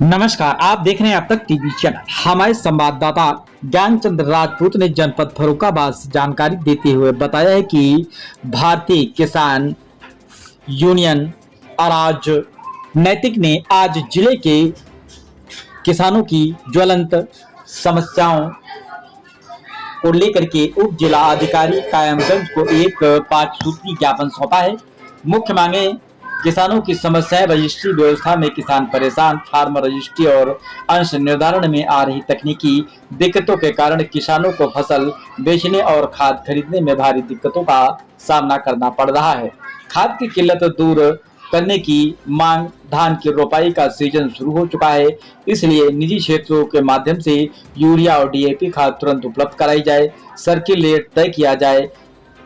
नमस्कार, आप देख रहे हैं अब तक टीवी चैनल। हमारे संवाददाता ज्ञानचंद राजपूत ने जनपद फर्रुखाबाद से जानकारी देते हुए बताया है कि भारतीय किसान यूनियन अराज नैतिक ने आज जिले के किसानों की ज्वलंत समस्याओं को लेकर के उप जिला अधिकारी कायमगंज को एक 5 सूत्री ज्ञापन सौंपा है। मुख्य मांगे किसानों की समस्याएं रजिस्ट्री व्यवस्था में किसान परेशान, फार्म रजिस्ट्री और अंश निर्धारण में आ रही तकनीकी दिक्कतों के कारण किसानों को फसल बेचने और खाद खरीदने में भारी दिक्कतों का सामना करना पड़ रहा है। खाद की किल्लत दूर करने की मांग, धान की रोपाई का सीजन शुरू हो चुका है, इसलिए निजी क्षेत्रों के माध्यम से यूरिया और डीएपी खाद तुरंत उपलब्ध कराई जाए, सर्किल रेट तय किया जाए,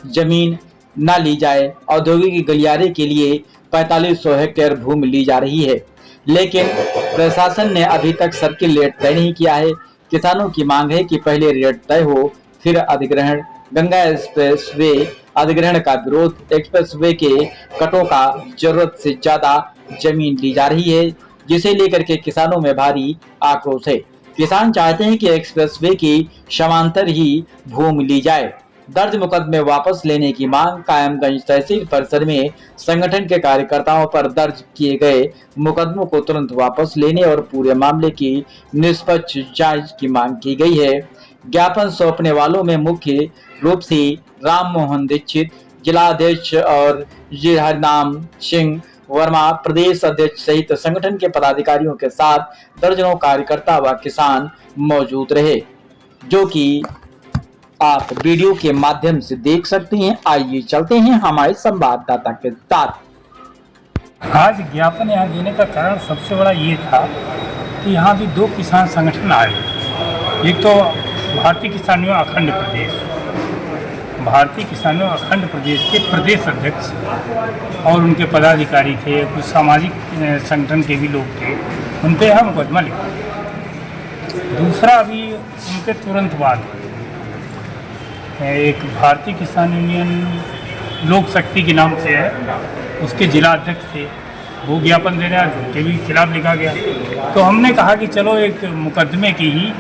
जमीन न ली जाए। औद्योगिक गलियारे के लिए 4500 हेक्टेयर भूमि ली जा रही है, लेकिन प्रशासन ने अभी तक सर्किल रेट तय नहीं किया है। किसानों की मांग है कि पहले रेट तय हो, फिर अधिग्रहण। गंगा एक्सप्रेसवे अधिग्रहण का विरोध। एक्सप्रेसवे के कटों का जरूरत से ज्यादा जमीन ली जा रही है, जिसे लेकर के किसानों में भारी आक्रोश है। किसान चाहते हैं कि एक्सप्रेसवे की समांतर ही भूमि ली जाए। दर्ज मुकदमे वापस लेने की मांग। कायमगंज तहसील परिसर में संगठन के कार्यकर्ताओं पर दर्ज किए गए मुकदमों को तुरंत वापस लेने और पूरे मामले की निष्पक्ष जांच की मांग की गई है। ज्ञापन सौंपने वालों में मुख्य रूप से राम मोहन दीक्षित जिलाध्यक्ष और हरनाम सिंह वर्मा प्रदेश अध्यक्ष सहित संगठन के पदाधिकारियों के साथ दर्जनों कार्यकर्ता व किसान मौजूद रहे, जो कि आप वीडियो के माध्यम से देख सकते हैं। आइए चलते हैं हमारे संवाददाता के साथ। आज ज्ञापन यहाँ देने का कारण सबसे बड़ा ये था कि यहाँ भी 2 किसान संगठन आए। एक तो भारतीय किसान यूनियन अखंड प्रदेश, भारतीय किसान यूनियन अखंड प्रदेश के प्रदेश अध्यक्ष और उनके पदाधिकारी थे, कुछ सामाजिक संगठन के भी लोग थे, उन पर यह मुकदमा लिखा। दूसरा अभी उनके तुरंत बाद एक भारतीय किसान यूनियन लोक शक्ति के नाम से है, उसके जिला अध्यक्ष थे, वो ज्ञापन दे रहे हैं, उनके भी खिलाफ लिखा गया। तो हमने कहा कि चलो एक मुकदमे की ही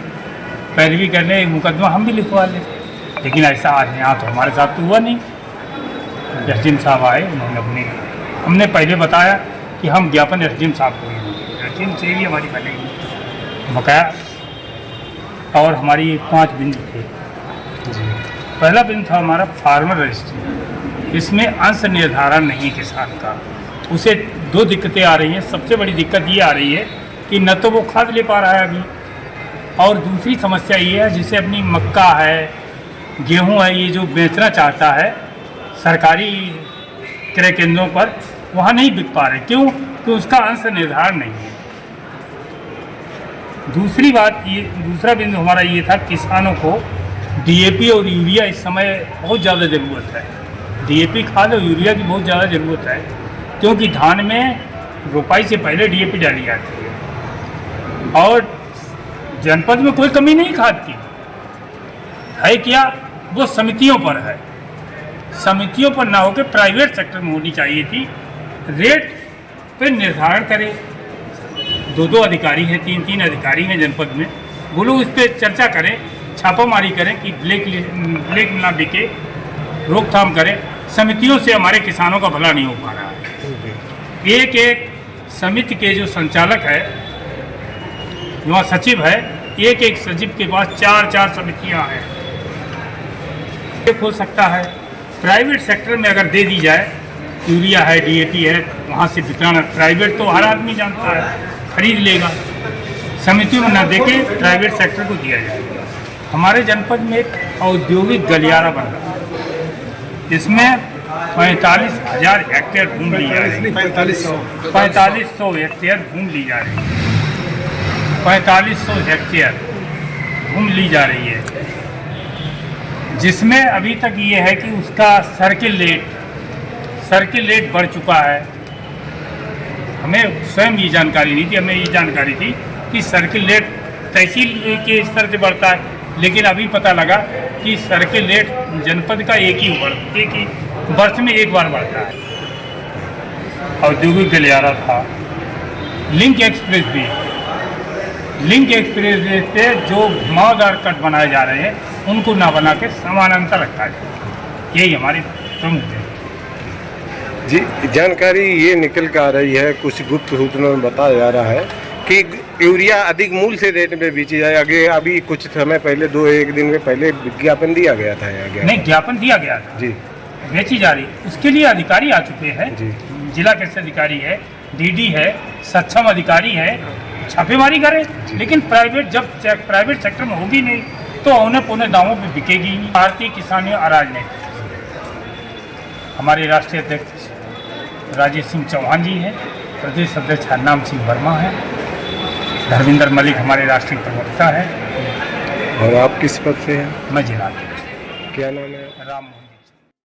पैरवी करने, एक मुकदमा हम भी लिखवा लें। लेकिन ऐसा आज यहाँ तो हमारे साथ तो हुआ नहीं। एसडीएम साहब आए, उन्होंने हमने पहले बताया कि हम ज्ञापन एसडीएम साहब को ही देंगे, एसडीएम से भी हमारी बनेगी बकाया। और हमारी 5 बिंदु थे। पहला बिंदु था हमारा फार्मर रजिस्ट्री। इसमें अंश निर्धारण नहीं किसान का, उसे 2 दिक्कतें आ रही हैं। सबसे बड़ी दिक्कत ये आ रही है कि न तो वो खाद ले पा रहा है अभी, और दूसरी समस्या ये है जिसे अपनी मक्का है, गेहूं है, ये जो बेचना चाहता है सरकारी क्रय केंद्रों पर, वहाँ नहीं बिक पा रहे। क्यों? कि उसका अंश निर्धारण नहीं है। दूसरी बात ये, दूसरा बिंदु हमारा ये था, किसानों को डीएपी और यूरिया इस समय बहुत ज़्यादा ज़रूरत है। डीएपी खाद और यूरिया की बहुत ज़्यादा ज़रूरत है, क्योंकि धान में रोपाई से पहले डीएपी डाली जाती है। और जनपद में कोई कमी नहीं खाद की है, क्या वो समितियों पर है। समितियों पर ना होकर प्राइवेट सेक्टर में होनी चाहिए थी। रेट पे निर्धारण करे। 2 अधिकारी हैं, 3 अधिकारी हैं जनपद में, वो लोग इस पर चर्चा करें, छापामारी करें कि ब्लैक ना बिके, रोकथाम करें। समितियों से हमारे किसानों का भला नहीं हो पा रहा है। एक समिति के जो संचालक है, वहाँ सचिव है, एक सचिव के पास 4 समितियाँ हैं। एक हो सकता है प्राइवेट सेक्टर में अगर दे दी जाए, यूरिया है, डीएपी है, वहाँ से वितरण, प्राइवेट तो हर आदमी जानता है, खरीद लेगा। समितियों में न देके प्राइवेट सेक्टर को दिया जाएगा। हमारे जनपद में एक औद्योगिक गलियारा बन रहा है, इसमें 45,000 हेक्टेयर भूमि ली जा रही है। 4500 हेक्टेयर भूमि ली जा रही है। 4500 हेक्टेयर भूमि ली जा रही है, जिसमें अभी तक ये है कि उसका सर्किल रेट बढ़ चुका है। हमें स्वयं ये जानकारी नहीं थी, हमें ये जानकारी थी कि सर्किल रेट तहसील के स्तर से बढ़ता है, लेकिन अभी पता लगा कि सर्किल रेट जनपद का एक ही वर्ष में एक बार बढ़ता है। औद्योगिक गलियारा था, लिंक एक्सप्रेस भी लिंक एक्सप्रेस वे पे जो घुमावदार कट बनाए जा रहे हैं उनको ना बना के समानांतर रखा जाए, यही हमारी प्रमुख है। जी, जानकारी ये निकल कर आ रही है, कुछ गुप्त सूत्रों में बताया जा रहा है कि यूरिया अधिक मूल्य से रेट में बेची जाए। आगे अभी कुछ समय पहले 2-1 दिन में पहले विज्ञापन दिया गया था आगे। नहीं, ज्ञापन दिया गया था जी, बेची जा रही, उसके लिए अधिकारी आ चुके हैं जी। जिला कृषि अधिकारी है, डीडी है, सक्षम अधिकारी है, छापेमारी करें। लेकिन प्राइवेट सेक्टर में होगी नहीं तो औने पौने दामों पे बिकेगी ही। भारतीय किसान अराजनीति, हमारे राष्ट्रीय अध्यक्ष राजेश सिंह चौहान जी हैं, प्रदेश अध्यक्ष हरनाम सिंह वर्मा है, धर्मेंद्र मलिक हमारे राष्ट्रीय प्रवक्ता है। और आप किस पद से हैं? मैं जिला अध्यक्ष। क्या नाम है? राम मोहन।